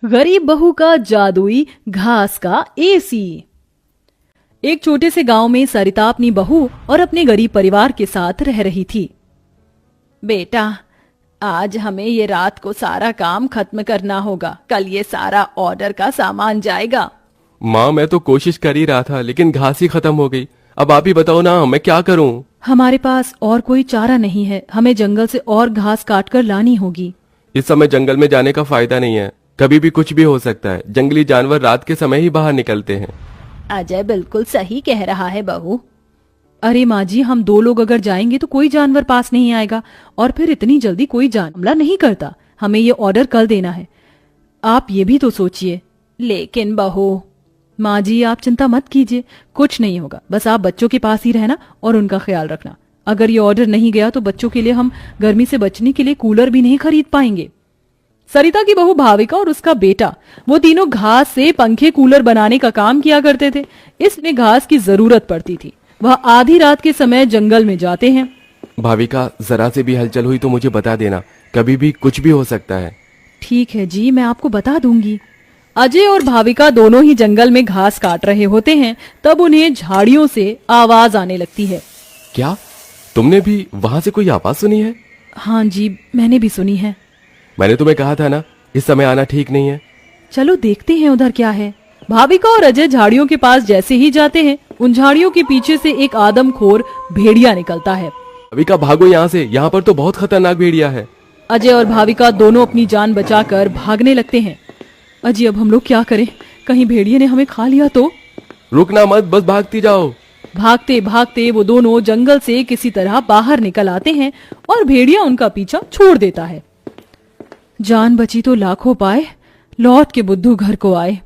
गरीब बहू का जादुई घास का एसी। एक छोटे से गांव में सरिता अपनी बहू और अपने गरीब परिवार के साथ रह रही थी। बेटा, आज हमें ये रात को सारा काम खत्म करना होगा, कल ये सारा ऑर्डर का सामान जाएगा। माँ, मैं तो कोशिश कर ही रहा था लेकिन घास ही खत्म हो गई। अब आप ही बताओ ना, मैं क्या करूँ? हमारे पास और कोई चारा नहीं है, हमें जंगल से और घास काट कर लानी होगी। इस समय जंगल में जाने का फायदा नहीं है, कभी भी कुछ भी हो सकता है। जंगली जानवर रात के समय ही बाहर निकलते हैं। अजय बिल्कुल सही कह रहा है बहू। अरे माँ जी, हम दो लोग अगर जाएंगे तो कोई जानवर पास नहीं आएगा और फिर इतनी जल्दी कोई हमला नहीं करता। हमें ये ऑर्डर कल देना है, आप ये भी तो सोचिए। लेकिन बहू। माँ जी, आप चिंता मत कीजिए, कुछ नहीं होगा। बस आप बच्चों के पास ही रहना और उनका ख्याल रखना। अगर ये ऑर्डर नहीं गया तो बच्चों के लिए हम गर्मी से बचने के लिए कूलर भी नहीं खरीद पाएंगे। सरिता की बहू भाविका और उसका बेटा, वो तीनों घास से पंखे कूलर बनाने का काम किया करते थे, इसलिए घास की जरूरत पड़ती थी। वह आधी रात के समय जंगल में जाते हैं। भाविका, जरा से भी हलचल हुई तो मुझे बता देना, कभी भी कुछ भी हो सकता है। ठीक है जी, मैं आपको बता दूंगी। अजय और भाविका दोनों ही जंगल में घास काट रहे होते हैं, तब उन्हें झाड़ियों से आवाज आने लगती है। क्या तुमने भी वहां से कोई आवाज सुनी है? हाँ जी, मैंने भी सुनी है। मैंने तुम्हें कहा था ना, इस समय आना ठीक नहीं है। चलो देखते हैं उधर क्या है। भाविका और अजय झाड़ियों के पास जैसे ही जाते हैं, उन झाड़ियों के पीछे से एक आदमखोर भेड़िया निकलता है। भाविका, भागो यहाँ से, यहाँ पर तो बहुत खतरनाक भेड़िया है। अजय और भाविका दोनों अपनी जान बचाकर भागने लगते हैं। अजय, अब हम लोग क्या करें? कहीं भेड़िए ने हमें खा लिया तो? रुकना मत, बस भागती जाओ। भागते भागते वो दोनों जंगल से किसी तरह बाहर निकल आते हैं और भेड़िया उनका पीछा छोड़ देता है। जान बची तो लाखों पाए, लौट के बुद्धू घर को आए।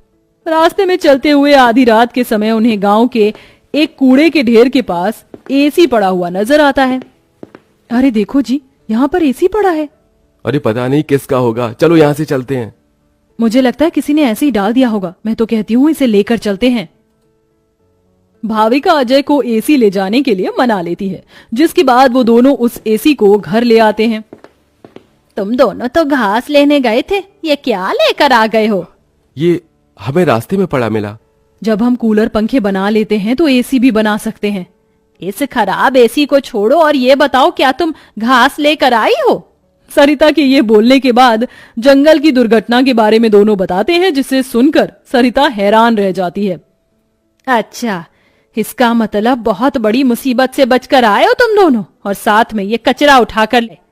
रास्ते में चलते हुए आधी रात के समय उन्हें गांव के एक कूड़े के ढेर के पास एसी पड़ा हुआ नजर आता है। अरे देखो जी, यहाँ पर एसी पड़ा है। अरे पता नहीं किसका होगा, चलो यहाँ से चलते हैं। मुझे लगता है किसी ने ऐसे ही डाल दिया होगा। मैं तो कहती हूँ इसे लेकर चलते हैं। भाविका अजय को एसी ले जाने के लिए मना लेती है, जिसके बाद वो दोनों उस एसी को घर ले आते हैं। तुम दोनों तो घास लेने गए थे, ये क्या लेकर आ गए हो? ये हमें रास्ते में पड़ा मिला। जब हम कूलर पंखे बना लेते हैं तो एसी भी बना सकते हैं। इस खराब एसी को छोड़ो और ये बताओ, क्या तुम घास लेकर आई हो? सरिता के ये बोलने के बाद जंगल की दुर्घटना के बारे में दोनों बताते हैं, जिसे सुनकर सरिता हैरान रह जाती है। अच्छा, इसका मतलब बहुत बड़ी मुसीबत से बचकर आए हो तुम दोनों, और साथ में ये कचरा उठाकर ले।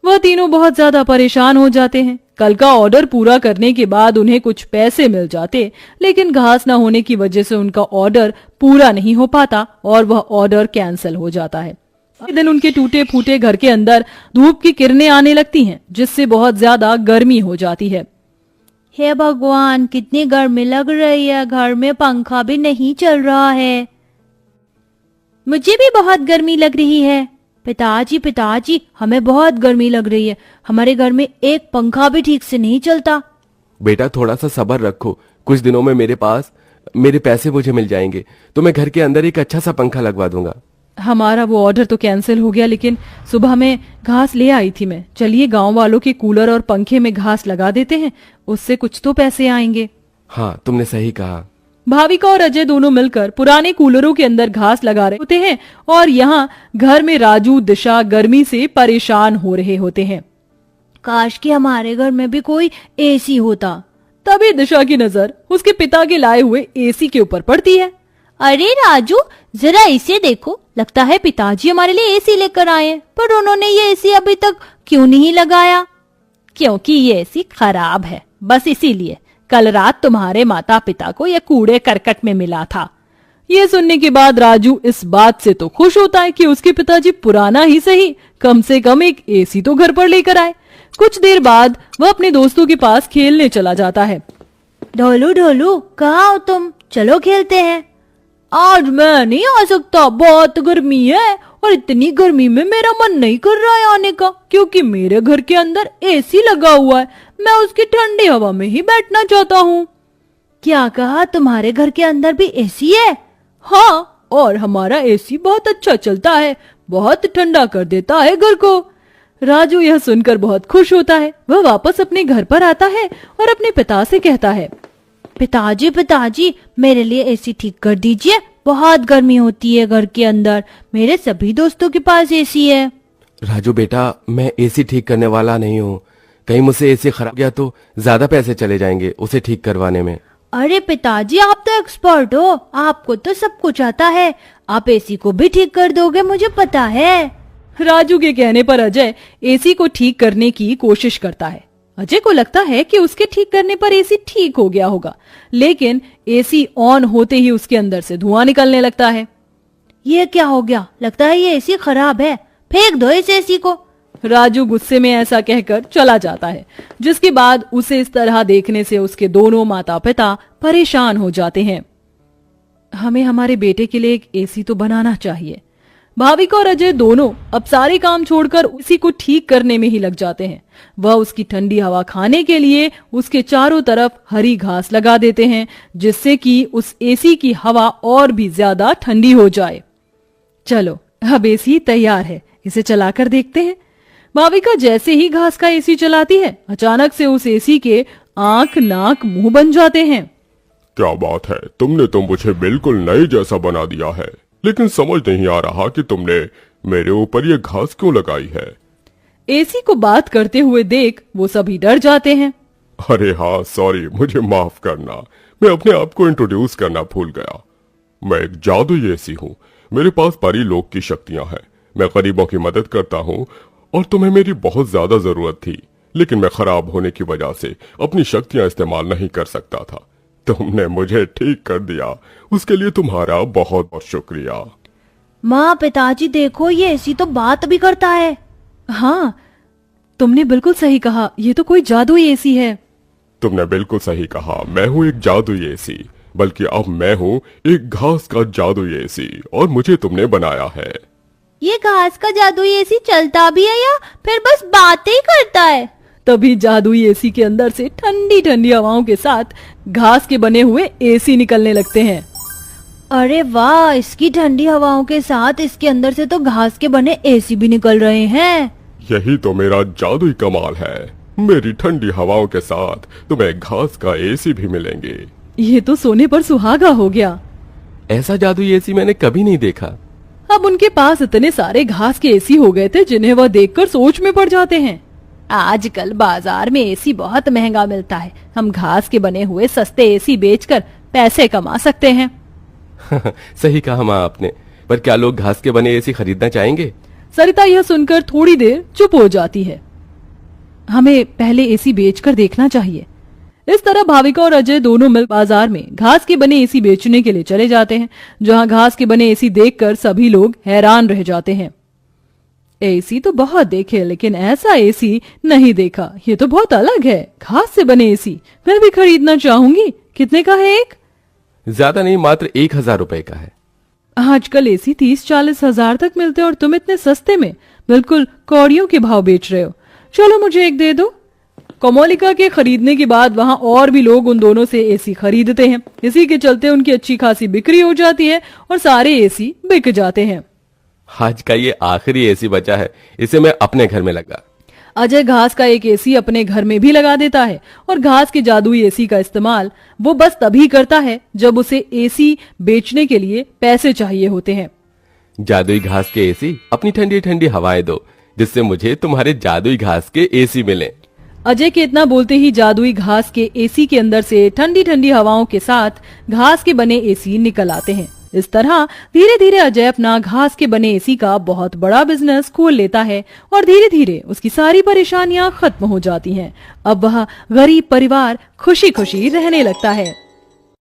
वह तीनों बहुत ज्यादा परेशान हो जाते हैं। कल का ऑर्डर पूरा करने के बाद उन्हें कुछ पैसे मिल जाते, लेकिन घास न होने की वजह से उनका ऑर्डर पूरा नहीं हो पाता और वह ऑर्डर कैंसिल हो जाता है। एक दिन उनके टूटे फूटे घर के अंदर धूप की किरणें आने लगती हैं, जिससे बहुत ज्यादा गर्मी हो जाती है। हे भगवान, कितनी गर्मी लग रही है, घर में पंखा भी नहीं चल रहा है। मुझे भी बहुत गर्मी लग रही है। पिताजी, हमें बहुत गर्मी लग रही है। हमारे घर में एक पंखा भी ठीक से नहीं चलता। बेटा, थोड़ा सा सब्र रखो, कुछ दिनों में मेरे पैसे मुझे मिल जाएंगे तो मैं घर के अंदर एक अच्छा सा पंखा लगवा दूंगा। हमारा वो ऑर्डर तो कैंसिल हो गया, लेकिन सुबह में घास ले आई थी मैं। चलिए गांव वालों के कूलर और पंखे में घास लगा देते हैं, उससे कुछ तो पैसे आएंगे। हाँ, तुमने सही कहा। भाविका और अजय दोनों मिलकर पुराने कूलरों के अंदर घास लगा रहे होते हैं और यहाँ घर में राजू दिशा गर्मी से परेशान हो रहे होते हैं। काश कि हमारे घर में भी कोई एसी होता। तभी दिशा की नजर उसके पिता के लाए हुए एसी के ऊपर पड़ती है। अरे राजू, जरा इसे देखो, लगता है पिताजी हमारे लिए एसी लेकर आए हैं, पर उन्होंने ये एसी अभी तक क्यों नहीं लगाया? क्योंकि ये एसी खराब है, बस इसीलिए। कल रात तुम्हारे माता पिता को ये कूड़े करकट में मिला था। ये सुनने के बाद राजू इस बात से तो खुश होता है कि उसके पिताजी पुराना ही सही, कम से कम एक एसी तो घर पर लेकर आए। कुछ देर बाद वह अपने दोस्तों के पास खेलने चला जाता है। ढोलू, कहाँ हो तुम? चलो खेलते हैं। आज मैं नहीं आ सकता, बहुत गर्मी है और इतनी गर्मी में मेरा मन नहीं कर रहा है आने का, क्योंकि मेरे घर के अंदर एसी लगा हुआ है। मैं उसकी ठंडी हवा में ही बैठना चाहता हूँ। क्या कहा? तुम्हारे घर के अंदर भी एसी है? हाँ, और हमारा एसी बहुत अच्छा चलता है, बहुत ठंडा कर देता है घर को। राजू यह सुनकर बहुत खुश होता है। वह वापस अपने घर पर आता है और अपने पिता से कहता है, पिताजी पिताजी मेरे लिए एसी ठीक कर दीजिए, बहुत गर्मी होती है घर के अंदर, मेरे सभी दोस्तों के पास एसी है। राजू बेटा, मैं एसी ठीक करने वाला नहीं हूँ। कहीं मुझसे एसी खराब गया तो ज्यादा पैसे चले जाएंगे उसे ठीक करवाने में। अरे पिताजी आप तो एक्सपर्ट हो, आपको तो सब कुछ आता है, आप एसी को भी ठीक कर दोगे मुझे पता है। राजू के कहने पर अजय एसी को ठीक करने की कोशिश करता है। अजय को लगता है कि उसके ठीक करने पर एसी ठीक हो गया होगा, लेकिन एसी ऑन होते ही उसके अंदर से धुआं निकलने लगता है। ये क्या हो गया, लगता है ये एसी खराब है, फेंक दो इस एसी को। राजू गुस्से में ऐसा कहकर चला जाता है, जिसके बाद उसे इस तरह देखने से उसके दोनों माता पिता परेशान हो जाते हैं। हमें हमारे बेटे के लिए एक एसी तो बनाना चाहिए। भाविका और अजय दोनों अब सारे काम छोड़कर उसी को ठीक करने में ही लग जाते हैं। वह उसकी ठंडी हवा खाने के लिए उसके चारों तरफ हरी घास लगा देते हैं, जिससे कि उस एसी की हवा और भी ज्यादा ठंडी हो जाए। चलो अब एसी तैयार है, इसे चलाकर देखते हैं। भाविका जैसे ही घास का एसी चलाती है, अचानक से उस एसी के आंख नाक मुंह बन जाते हैं। क्या बात है, तुमने तो मुझे बिल्कुल नए जैसा बना दिया है, लेकिन समझ नहीं आ रहा कि तुमने मेरे ऊपर ये घास क्यों लगाई है। एसी को बात करते हुए देख वो सभी डर जाते हैं। अरे हाँ सॉरी, मुझे माफ करना, मैं अपने आप को इंट्रोड्यूस करना भूल गया। मैं एक जादुई एसी हूँ, मेरे पास परी लोक की शक्तियां हैं, मैं गरीबों की मदद करता हूँ और तुम्हें मेरी बहुत ज्यादा जरूरत थी, लेकिन मैं खराब होने की वजह से अपनी शक्तियां इस्तेमाल नहीं कर सकता था। तुमने मुझे ठीक कर दिया, उसके लिए तुम्हारा बहुत बहुत शुक्रिया। माँ पिताजी देखो ये एसी तो बात भी करता है। हाँ तुमने बिल्कुल सही कहा, ये तो कोई जादुई एसी है। तुमने बिल्कुल सही कहा, मैं हूँ एक जादुई एसी, बल्कि अब मैं हूँ एक घास का जादुई एसी और मुझे तुमने बनाया है। ये घास का जादुई एसी चलता भी है या फिर बस बातें ही करता है? तभी जादुई एसी के अंदर से ठंडी ठंडी हवाओं के साथ घास के बने हुए एसी निकलने लगते हैं। अरे वाह, इसकी ठंडी हवाओं के साथ इसके अंदर से तो घास के बने एसी भी निकल रहे हैं। यही तो मेरा जादुई कमाल है, मेरी ठंडी हवाओं के साथ तुम्हें घास का एसी भी मिलेंगे। ये तो सोने पर सुहागा हो गया। ऐसा जादुई एसी मैंने कभी नहीं देखा। अब उनके पास इतने सारे घास के एसी हो गए थे जिन्हें वह देखकर सोच में पड़ जाते हैं। आजकल बाजार में एसी बहुत महंगा मिलता है, हम घास के बने हुए सस्ते एसी बेचकर पैसे कमा सकते हैं। सही कहा माँ आपने, पर क्या लोग घास के बने एसी खरीदना चाहेंगे? सरिता यह सुनकर थोड़ी देर चुप हो जाती है। हमें पहले एसी बेचकर देखना चाहिए। इस तरह भाविका और अजय दोनों मिल बाजार में घास के बने एसी बेचने के लिए चले जाते हैं, जहां घास के बने एसी देखकर सभी लोग हैरान रह जाते हैं। एसी तो बहुत देखे, लेकिन ऐसा एसी नहीं देखा, ये तो बहुत अलग है। घास से बने एसी मैं भी खरीदना चाहूंगी। कितने का है एक? ज्यादा नहीं, मात्र 1000 रुपए का है। आजकल एसी 30-40 हजार तक मिलते हैं और तुम इतने सस्ते में बिल्कुल कौड़ियों के भाव बेच रहे हो। चलो मुझे एक दे दो। कोमोलिका के खरीदने के बाद वहां और भी लोग उन दोनों से एसी खरीदते हैं। इसी के चलते उनकी अच्छी खासी बिक्री हो जाती है और सारे एसी बिक जाते हैं। आज का ये आखिरी एसी बचा है, इसे मैं अपने घर में लगा। अजय घास का एक एसी अपने घर में भी लगा देता है और घास के जादुई एसी का इस्तेमाल वो बस तभी करता है जब उसे एसी बेचने के लिए पैसे चाहिए होते हैं। जादुई घास के एसी, अपनी ठंडी ठंडी हवाएं दो, जिससे मुझे तुम्हारे जादुई घास के एसी मिले। अजय के इतना बोलते ही जादुई घास के एसी के अंदर से ठंडी ठंडी हवाओं के साथ घास के बने एसी निकल आते हैं। इस तरह धीरे धीरे अजय अपना घास के बने एसी का बहुत बड़ा बिजनेस खोल लेता है और धीरे धीरे उसकी सारी परेशानियां खत्म हो जाती हैं। अब वह गरीब परिवार खुशी खुशी रहने लगता है।